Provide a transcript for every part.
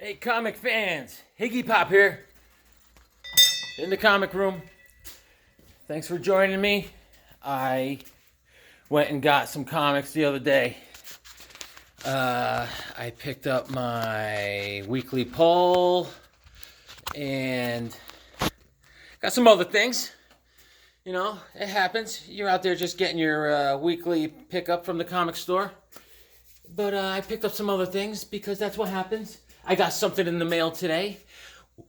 Hey, comic fans, Higgy Pop here in the comic room. Thanks for joining me. I went and got some comics the other day. I picked up my weekly poll and got some other things. You know, it happens. You're out there just getting your weekly pickup from the comic store. But I picked up some other things because that's what happens. I got something in the mail today.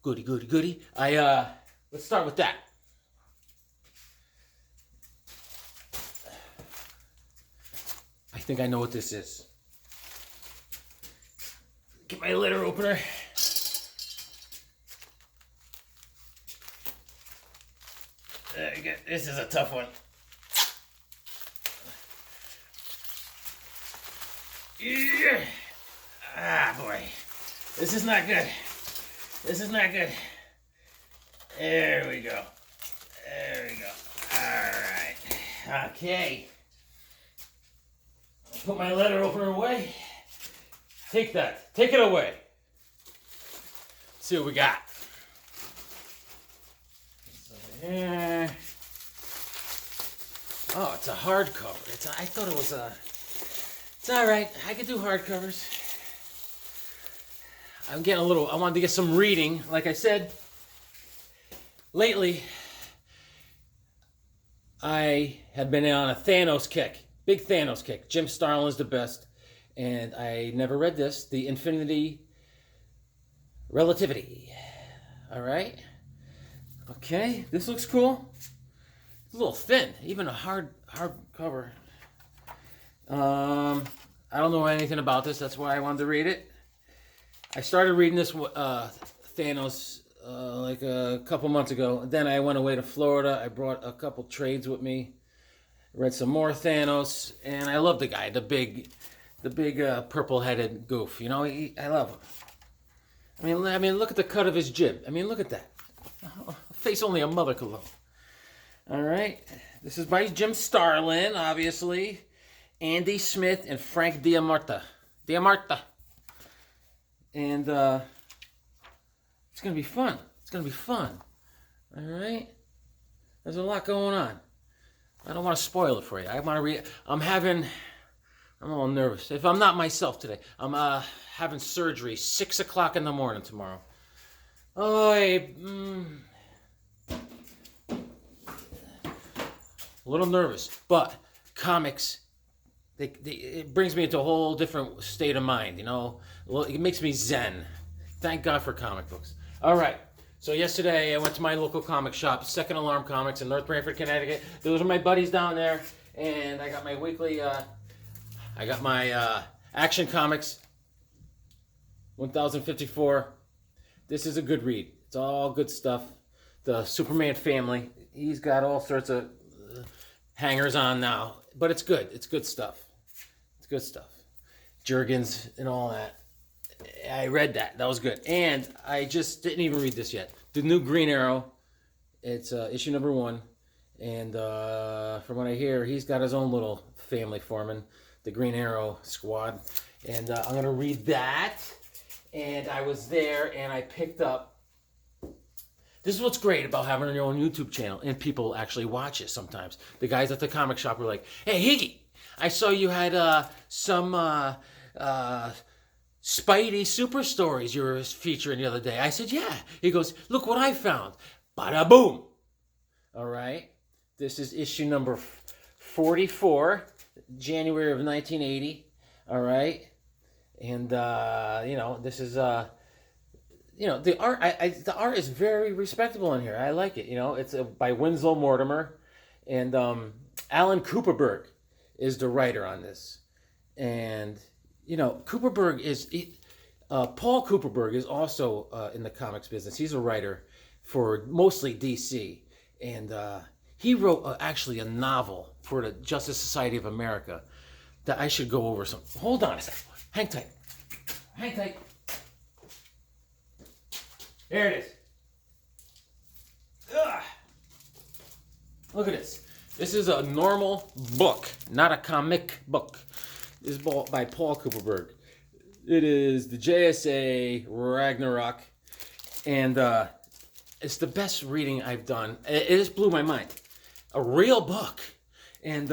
Goody, goody, goody. Let's start with that. I think I know what this is. Get my letter opener. There you go. This is a tough one. Yeah. Ah, boy. This is not good. This is not good. There we go. There we go. Alright. Okay. Put my letter opener away. Take that. Take it away. Let's see what we got. Yeah. Oh, it's a hardcover. I thought it was a... It's alright. I could do hardcovers. I'm getting a little... I wanted to get some reading. Like I said, lately, I have been on a Thanos kick. Big Thanos kick. Jim Starlin's the best. And I never read this. The Infinity Relativity. Alright. Okay. This looks cool. It's a little thin. Even a hard cover. I don't know anything about this. That's why I wanted to read it. I started reading this Thanos like a couple months ago. Then I went away to Florida. I brought a couple trades with me. Read some more Thanos, and I love the guy, the big purple-headed goof. You know, I love him. I mean, look at the cut of his jib. I mean, look at that. A face only a mother could love. All right, this is by Jim Starlin, obviously. Andy Smith and Frank Diamarta. And it's going to be fun. It's going to be fun. All right? There's a lot going on. I don't want to spoil it for you. I want to read. I'm a little nervous. If I'm not myself today, I'm having surgery 6 o'clock in the morning tomorrow. Oh, a little nervous. But comics... it brings me into a whole different state of mind, you know. Well, it makes me zen. Thank God for comic books. All right. So yesterday I went to my local comic shop, Second Alarm Comics in North Branford, Connecticut. Those are my buddies down there, and I got my weekly. I got my Action Comics 1054. This is a good read. It's all good stuff. The Superman family. He's got all sorts of hangers on now, but it's good. It's good stuff. It's good stuff. Jurgens and all that. I read that. That was good. And I just didn't even read this yet. The new Green Arrow. It's issue number 1. And from what I hear, he's got his own little family forming, the Green Arrow squad. And I'm going to read that. And I was there and I picked up. This is what's great about having your own YouTube channel. And people actually watch it sometimes. The guys at the comic shop were like, "Hey, Higgy, I saw you had some Spidey super stories you were featuring the other day." I said, "Yeah." He goes, "Look what I found." Bada boom. All right. This is issue number 44, January of 1980. All right. And, this is, the art, the art is very respectable in here. I like it. You know, it's by Winslow Mortimer. And Alan Cooperberg is the writer on this. And, Cooperberg is... Paul Cooperberg is also in the comics business. He's a writer for mostly DC. And he wrote actually a novel for the Justice Society of America that I should go over some. Hold on a second. Hang tight. Hang tight. There it is. Ugh. Look at this. This is a normal book, not a comic book. This is by Paul Cooperberg. It is the JSA Ragnarok, and it's the best reading I've done. It just blew my mind. A real book, and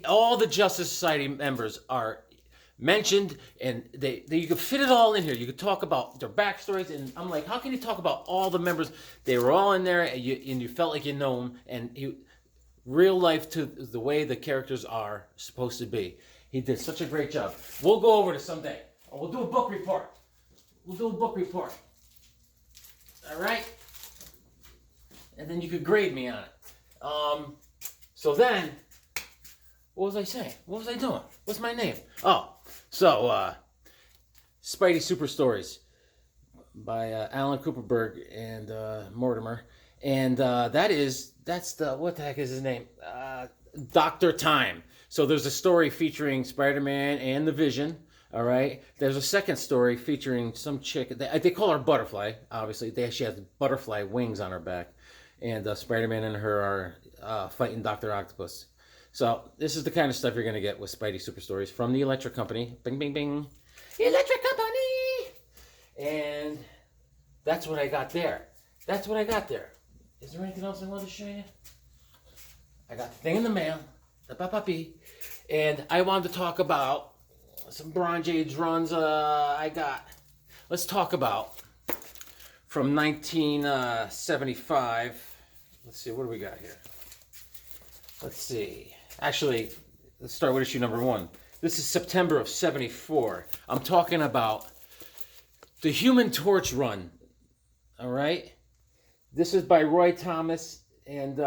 all the Justice Society members are mentioned, and they you could fit it all in here. You could talk about their backstories, and I'm like, how can you talk about all the members? They were all in there, and you felt like you know them, and real life to the way the characters are supposed to be. He did such a great job. We'll go over this someday. We'll do a book report. All right? And then you could grade me on it. So then, what was I saying? What was I doing? What's my name? Oh, so Spidey Super Stories by Alan Cooperberg and Mortimer. And that's the, what the heck is his name? Dr. Time. So there's a story featuring Spider-Man and the Vision. All right. There's a second story featuring some chick. They call her Butterfly. Obviously, she has butterfly wings on her back, and Spider-Man and her are fighting Dr. Octopus. So this is the kind of stuff you're gonna get with Spidey Super Stories from the Electric Company. Bing, bing, bing. Electric Company. And that's what I got there. Is there anything else I want to show you? I got the thing in the mail, and I wanted to talk about some Bronze Age runs I got. Let's talk about from 1975. Let's see, what do we got here? Let's see. Actually, let's start with issue number 1. This is September of 74. I'm talking about the Human Torch run. All right? This is by Roy Thomas and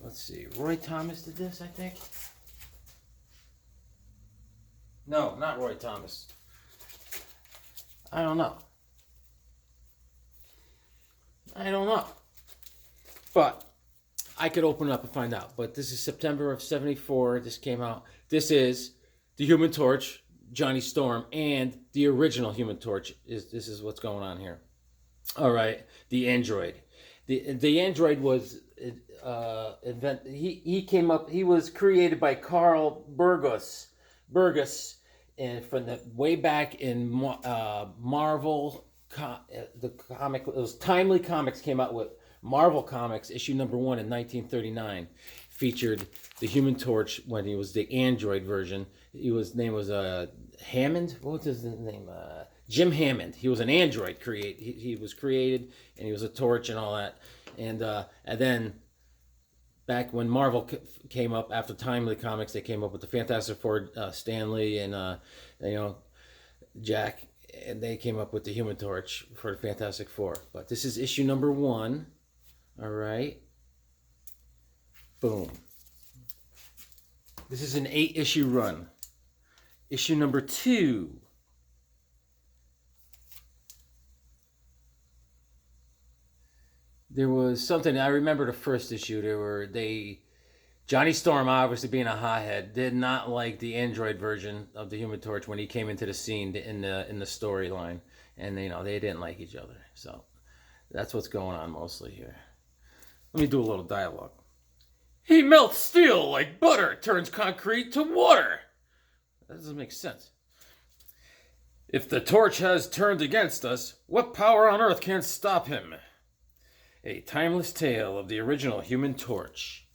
let's see. Roy Thomas did this, I think. No, not Roy Thomas. I don't know. But I could open it up and find out. But this is September of 74. This came out. This is the Human Torch, Johnny Storm, and the original Human Torch. This is what's going on here. All right, the android. The android was he came up. He was created by Carl Burgos, and from the way back in Marvel, the comic. It was Timely Comics came out with Marvel Comics issue number 1 in 1939. Featured the Human Torch when he was the android version. His name was Hammond. What was his name? Jim Hammond. He was an android. He was created, and he was a torch and all that. And then back when Marvel came up after Timely Comics, they came up with the Fantastic Four, Stan Lee and Jack, and they came up with the Human Torch for the Fantastic Four. But this is issue number 1. All right. Boom. This is an 8-issue run. Issue number 2. There was something, I remember the first issue, Johnny Storm, obviously being a hothead, did not like the android version of the Human Torch when he came into the scene in the storyline. And they didn't like each other. So that's what's going on mostly here. Let me do a little dialogue. He melts steel like butter, turns concrete to water. That doesn't make sense. If the torch has turned against us, what power on earth can stop him? A timeless tale of the original Human Torch.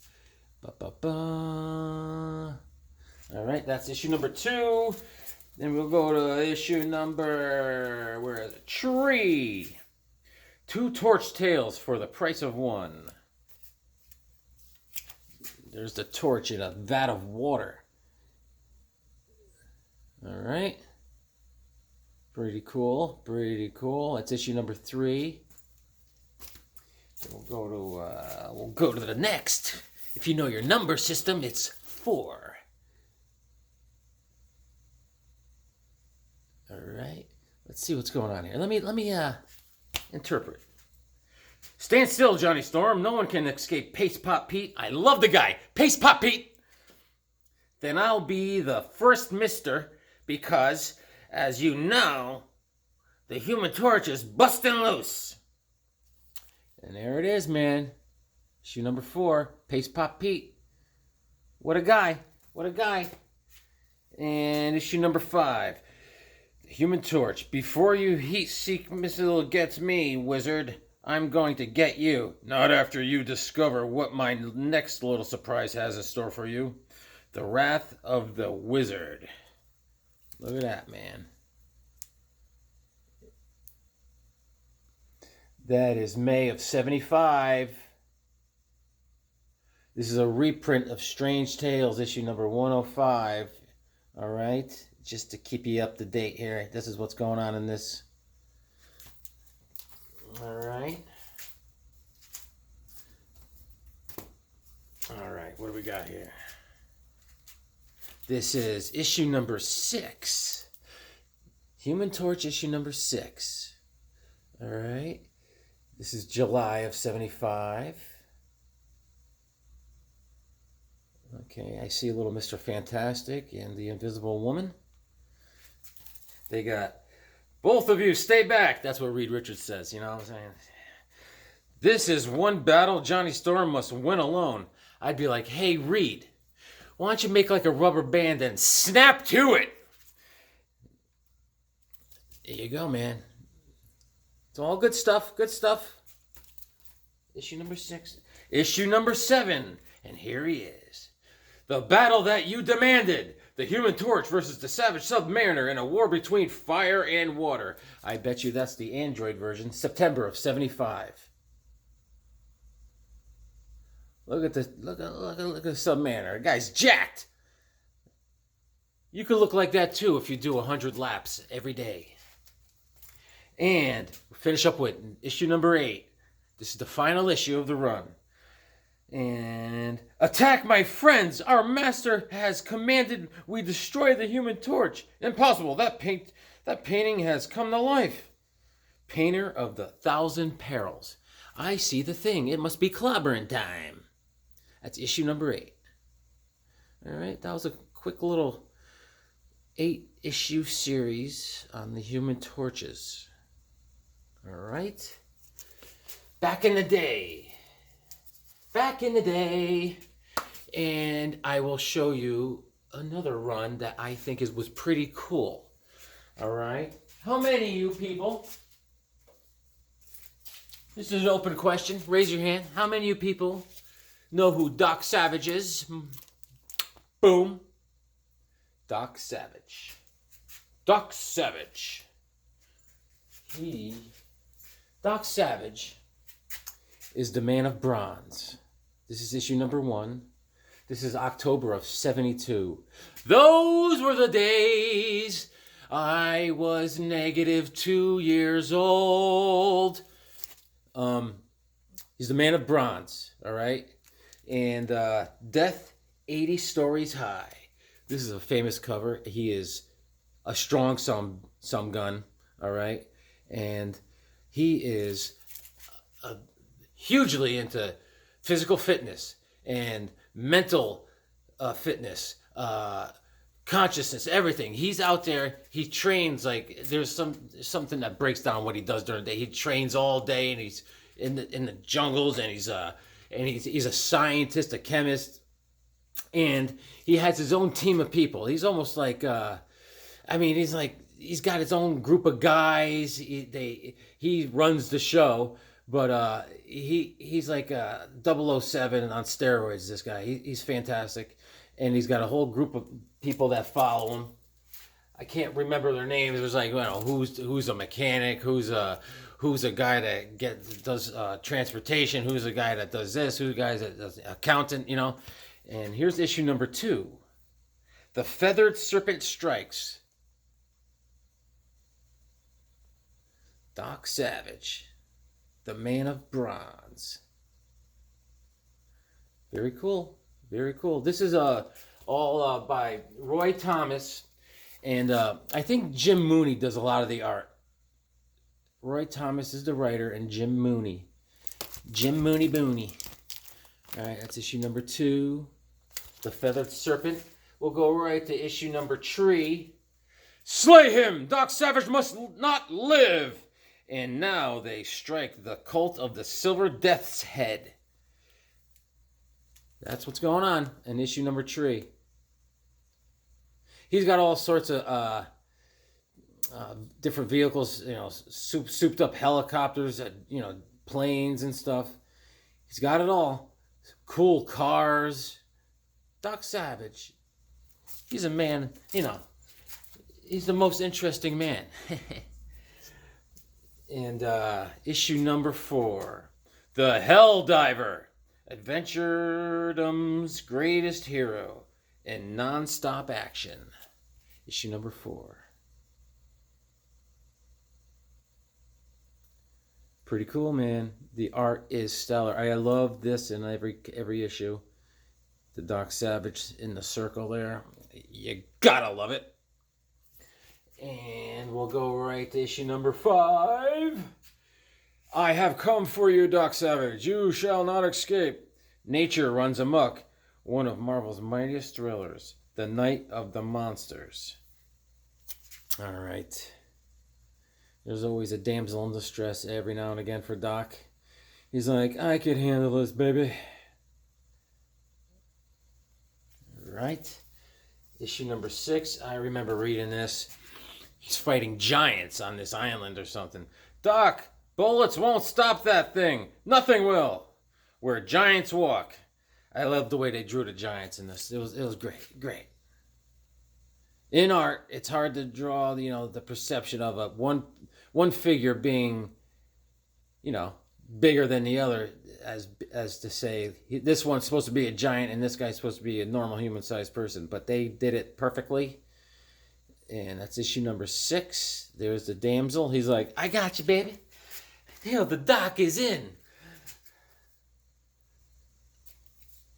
All right, that's issue number 2. Then we'll go to issue number, where is it? 3. 2 torch tales for the price of 1. There's the torch in a vat of water. All right. Pretty cool. That's issue number 3. We'll go to the next. If you know your number system, it's 4. All right. Let's see what's going on here. Let me interpret. Stand still, Johnny Storm. No one can escape Paste Pot Pete. I love the guy. Paste Pot Pete. Then I'll be the first mister because, as you know, the Human Torch is busting loose. And there it is, man. Issue number 4, Pace Pop Pete. What a guy. What a guy. And issue number 5, The Human Torch. Before you heat-seek missile gets me, wizard, I'm going to get you. Not after you discover what my next little surprise has in store for you. The Wrath of the Wizard. Look at that, man. That is May of 75. This is a reprint of Strange Tales, issue number 105. All right, just to keep you up to date here. This is what's going on in this. All right. All right, what do we got here? This is issue number 6. Human Torch, issue number 6. All right. This is July of 75. Okay, I see a little Mr. Fantastic and the Invisible Woman. They got, both of you stay back. That's what Reed Richards says, you know what I'm saying? This is one battle Johnny Storm must win alone. I'd be like, hey, Reed, why don't you make like a rubber band and snap to it? There you go, man. It's all good stuff, good stuff. Issue number 6. Issue number 7. And here he is. The battle that you demanded. The Human Torch versus the Savage Submariner in a war between fire and water. I bet you that's the Android version. September of 75. Look at the Submariner. The guy's jacked. You could look like that too if you do 100 laps every day. And we'll finish up with issue number 8. This is the final issue of the run. And attack my friends! Our master has commanded we destroy the Human Torch. Impossible! That painting has come to life. Painter of the 1,000 Perils. I see the thing. It must be clobbering time. That's issue number 8. All right, that was a quick little 8-issue series on the Human Torches. All right. Back in the day. And I will show you another run that I think was pretty cool. All right. How many of you people? This is an open question. Raise your hand. How many of you people know who Doc Savage is? Boom. Doc Savage. Doc Savage. Doc Savage is the Man of Bronze. This is issue number 1. This is October of 72. Those were the days I was negative 2 years old. He's the Man of Bronze, all right? And Death 80 Stories High. This is a famous cover. He is a strong some gun, all right? And he is hugely into physical fitness and mental fitness, consciousness, everything. He's out there. He trains like there's something that breaks down what he does during the day. He trains all day, and he's in the jungles, and he's a scientist, a chemist, and he has his own team of people. He's almost like he's got his own group of guys. He runs the show. But he's like 007 on steroids, this guy. He's fantastic. And he's got a whole group of people that follow him. I can't remember their names. It was like, who's a mechanic, who's a guy that does transportation, who's a guy that does this, who's a guy that does accountant, you know. And here's issue number 2. The Feathered Serpent Strikes. Doc Savage. The Man of Bronze. Very cool. Very cool. This is all by Roy Thomas. And I think Jim Mooney does a lot of the art. Roy Thomas is the writer, and Jim Mooney. Jim Mooney Booney. All right, that's issue number 2. The Feathered Serpent. We'll go right to issue number 3. Slay him! Doc Savage must not live! And now they strike the cult of the Silver Death's Head. That's what's going on in issue number 3. He's got all sorts of different vehicles, souped up helicopters, planes and stuff. He's got it all. Cool cars. Doc Savage. He's a man, he's the most interesting man. And issue number 4, The Hell Diver, Adventuredom's greatest hero in non-stop action. Issue number 4. Pretty cool, man. The art is stellar. I love this in every issue. The Doc Savage in the circle there. You gotta love it. And we'll go right to issue number 5. I have come for you, Doc Savage. You shall not escape. Nature runs amok. One of Marvel's mightiest thrillers. The Night of the Monsters. All right. There's always a damsel in distress every now and again for Doc. He's like, I could handle this, baby. Right. Issue number 6. I remember reading this. He's fighting giants on this island or something. Doc, bullets won't stop that thing. Nothing will. Where giants walk. I love the way they drew the giants in this. It was great. In art, it's hard to draw, the perception of a one figure being, bigger than the other, as to say this one's supposed to be a giant and this guy's supposed to be a normal human-sized person. But they did it perfectly. And that's issue number 6. There's the damsel. He's like, I got you, baby. The Doc is in.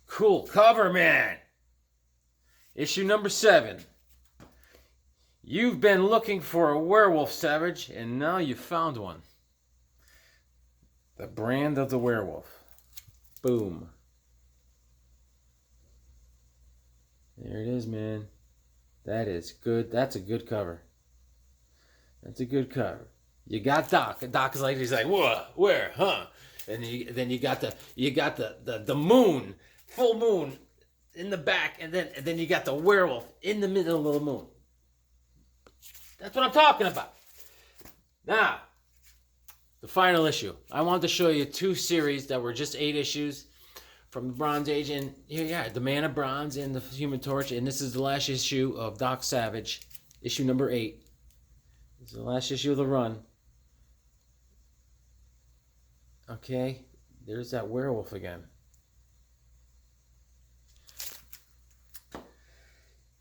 Cool cover, man. Issue number 7. You've been looking for a werewolf, Savage, and now you found one. The Brand of the Werewolf. Boom. There it is, man. That is good. That's a good cover. That's a good cover. You got Doc. And Doc is like, he's like, what? Where? Huh? And then you got the moon, full moon in the back, and then you got the werewolf in the middle of the moon. That's what I'm talking about. Now, the final issue. I wanted to show you 2 series that were just 8 issues from the Bronze Age, and the Man of Bronze and the Human Torch, and this is the last issue of Doc Savage, issue number 8. This is the last issue of the run. Okay, there's that werewolf again.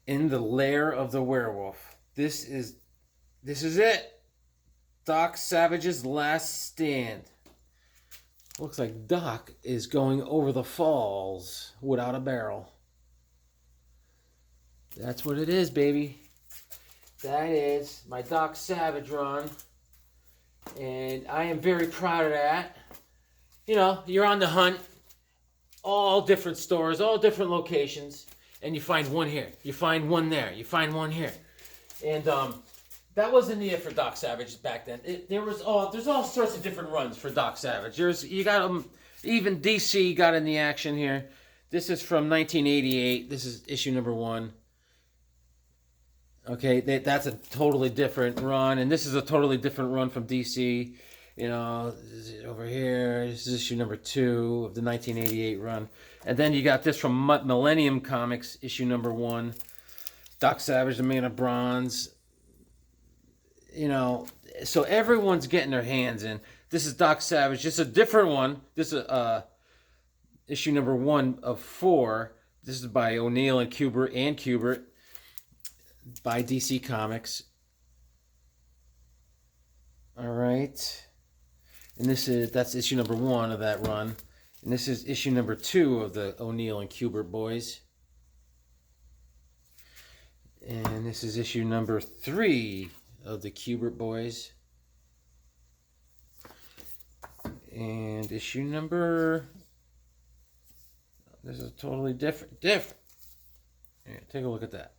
In the lair of the werewolf. This is it. Doc Savage's last stand. Looks like Doc is going over the falls without a barrel. That's what it is, baby. That is my Doc Savage run. And I am very proud of that. You're on the hunt. All different stores, all different locations. And you find one here. You find one there. You find one here. And that wasn't it for Doc Savage back then. There's all sorts of different runs for Doc Savage. You got even DC got in the action here. This is from 1988. This is issue number 1. Okay, that's a totally different run, and this is a totally different run from DC. Over here, this is issue number 2 of the 1988 run, and then you got this from Millennium Comics, issue number 1. Doc Savage, the Man of Bronze. So everyone's getting their hands in. This is Doc Savage, just a different one. This is issue number 1 of 4. This is by O'Neill and Kubert by DC Comics. All right, and that's issue number 1 of that run, and this is issue number 2 of the O'Neill and Kubert boys. And this is issue number 3 of the Kubert boys. And issue number... This is totally different. Yeah, take a look at that.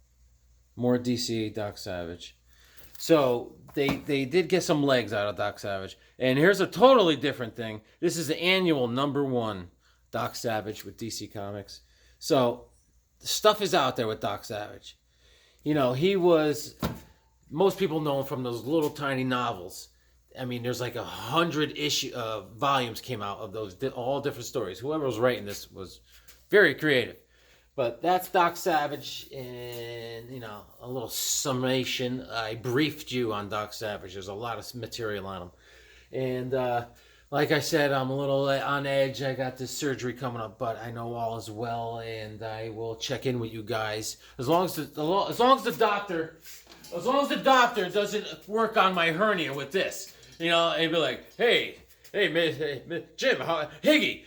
More DC Doc Savage. So they did get some legs out of Doc Savage. And here's a totally different thing. This is the annual number 1 Doc Savage with DC Comics. So stuff is out there with Doc Savage. You know, he was, most people know him from those little tiny novels. I mean, there's like 100 volumes came out of those, all different stories. Whoever was writing this was very creative. But that's Doc Savage, and, you know, a little summation. I briefed you on Doc Savage. There's a lot of material on him. And like I said, I'm a little on edge. I got this surgery coming up, but I know all is well, and I will check in with you guys as long as the doctor doesn't work on my hernia with this. You know, and be like, hey, Jim, Higgy,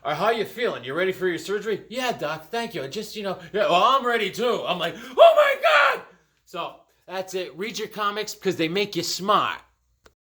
how you feeling? You ready for your surgery? Yeah, doc, thank you. I just, yeah, well, I'm ready too. I'm like, oh my God. So that's it. Read your comics because they make you smart.